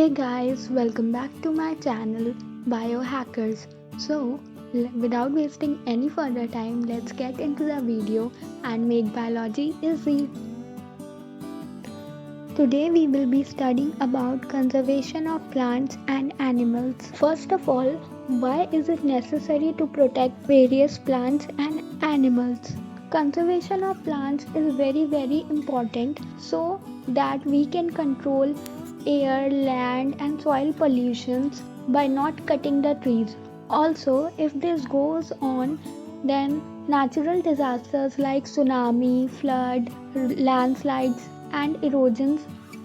Hey guys, welcome back to my channel Biohackers. Without wasting any further time, let's get into the video and make biology easy. Today we will be studying about conservation of plants and animals. First of all, why is it necessary to protect various plants and animals? Conservation of plants is very important so that we can control air, land and soil pollutions by not cutting the trees. Also, if this goes on, then natural disasters like tsunami, flood, landslides and erosions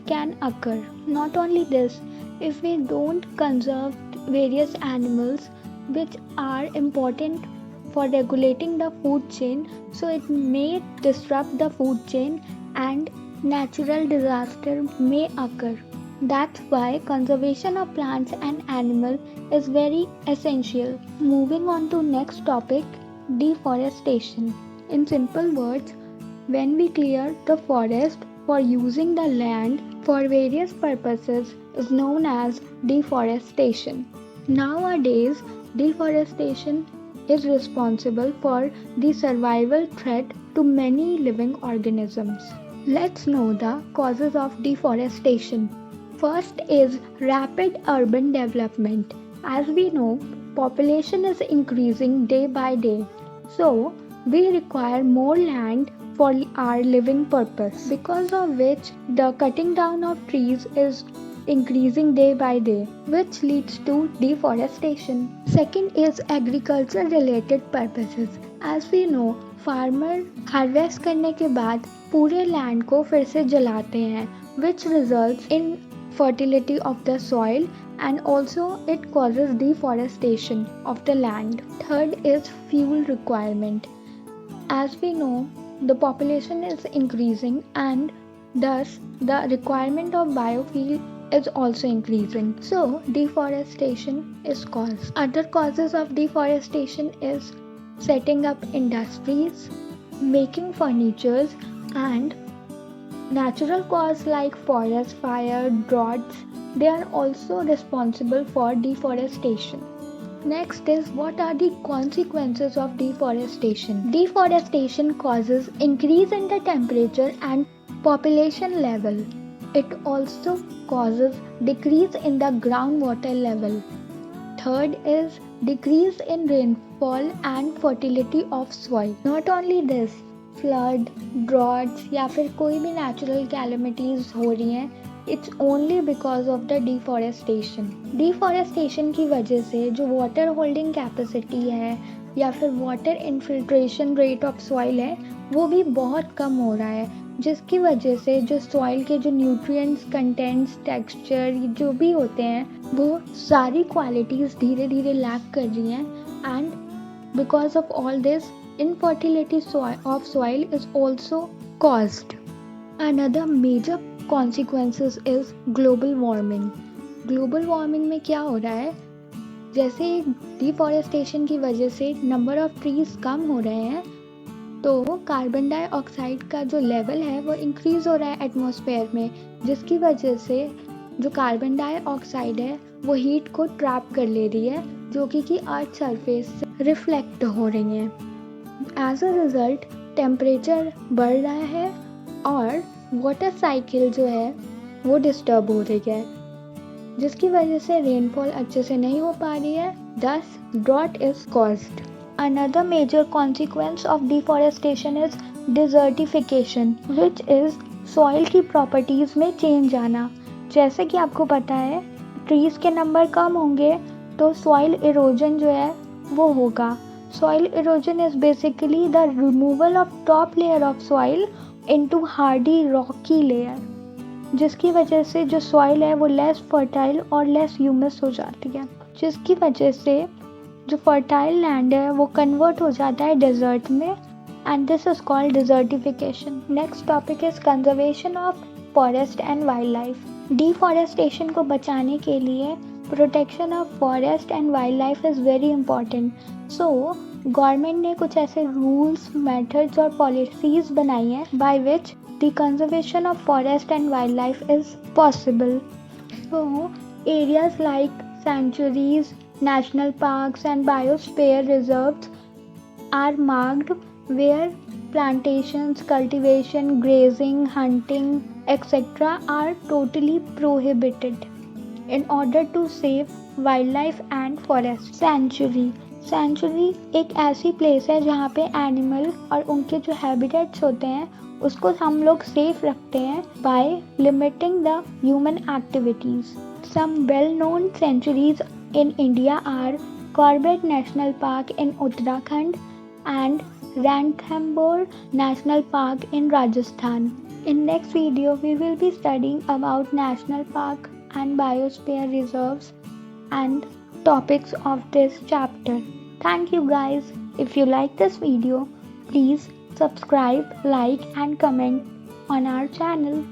can occur. Not only this, if we don't conserve various animals which are important for regulating the food chain, so it may disrupt the food chain and natural disaster may occur. That's why conservation of plants and animals is very essential. Moving on to next topic, deforestation. In simple words, when we clear the forest for using the land for various purposes is known as deforestation. Nowadays, deforestation is responsible for the survival threat to many living organisms. Let's know the causes of deforestation. First is rapid urban development. As we know, population is increasing day by day. So, we require more land for our living purpose, because of which the cutting down of trees is increasing day by day, which leads to deforestation. Second is agriculture related purposes. As we know, farmer harvest करने के बाद पूरे land को फिर से जलाते हैं, which results in fertility of the soil and also it causes deforestation of the land. Third is fuel requirement. As we know, the population is increasing and thus the requirement of biofuel is also increasing. So deforestation is caused. Other causes of deforestation is setting up industries, making furnitures and natural causes like forest fire, droughts, they are also responsible for deforestation. Next is, what are the consequences of deforestation? Deforestation causes increase in the temperature and population level. It also causes decrease in the groundwater level. Third is decrease in rainfall and fertility of soil. Not only this, flood, droughts या फिर कोई भी natural calamities हो रही हैं, it's only because of the deforestation. Deforestation की वजह से जो वाटर होल्डिंग कैपेसिटी है या फिर water infiltration rate of soil है वो भी बहुत कम हो रहा है, जिसकी वजह से जो सॉइल के जो न्यूट्रिएंट्स, कंटेंट्स, टेक्सचर जो भी होते हैं वो सारी क्वालिटीज़ धीरे धीरे लैक कर रही हैं. And because of all this, infertility of soil is also caused. Another major consequences is global warming. Global warming में क्या हो रहा है, जैसे डिफॉरेस्टेशन की वजह से नंबर ऑफ ट्रीज कम हो रहे हैं तो कार्बन डाइऑक्साइड का जो लेवल है वो इंक्रीज हो रहा है एटमॉस्फेयर में, जिसकी वजह से जो कार्बन डाइऑक्साइड है वो हीट को ट्रैप कर ले रही है जो कि अर्थ सरफेस से रिफ्लेक्ट हो रही है. एज अ रिजल्ट टेम्परेचर बढ़ रहा है और वाटर साइकिल जो है वो डिस्टर्ब हो रही है, जिसकी वजह से रेनफॉल अच्छे से नहीं हो पा रही है. Thus drought is caused. Another major consequence of deforestation is desertification, which is soil की प्रॉपर्टीज़ में चेंज आना. जैसे कि आपको पता है, ट्रीज़ के नंबर कम होंगे तो सॉइल इरोजन जो है वो होगा. Soil erosion is basically the removal of top layer of soil into hardy rocky layer, जिसकी वजह से जो soil है वो less fertile और less humus हो जाती है, जिसकी वजह से जो fertile land है वो convert हो जाता है desert में, and this is called desertification. Next topic is conservation of forest and wildlife. Deforestation को बचाने के लिए protection of forest and wild life is very important. So government ने कुछ ऐसे रूल्स, मेथड्स और पॉलिसीज़ बनाई हैं by which the conservation of forest and wild life is possible. तो Areas like sanctuaries, national parks, and biosphere reserves are marked where plantations, cultivation, grazing, hunting, etc. are totally prohibited in order to save wildlife and forest. Sanctuary एक ऐसी place है जहाँ पे animal और उनके जो habitats होते हैं उसको हम लोग सेफ रखते हैं by limiting the human activities. Some well known sanctuaries in India are Corbett national park in Uttarakhand and Ranthambore National Park in Rajasthan. In next video, we will be studying about national park and biosphere reserves and topics of this chapter. Thank you guys. If you like this video, please subscribe, like and comment on our channel.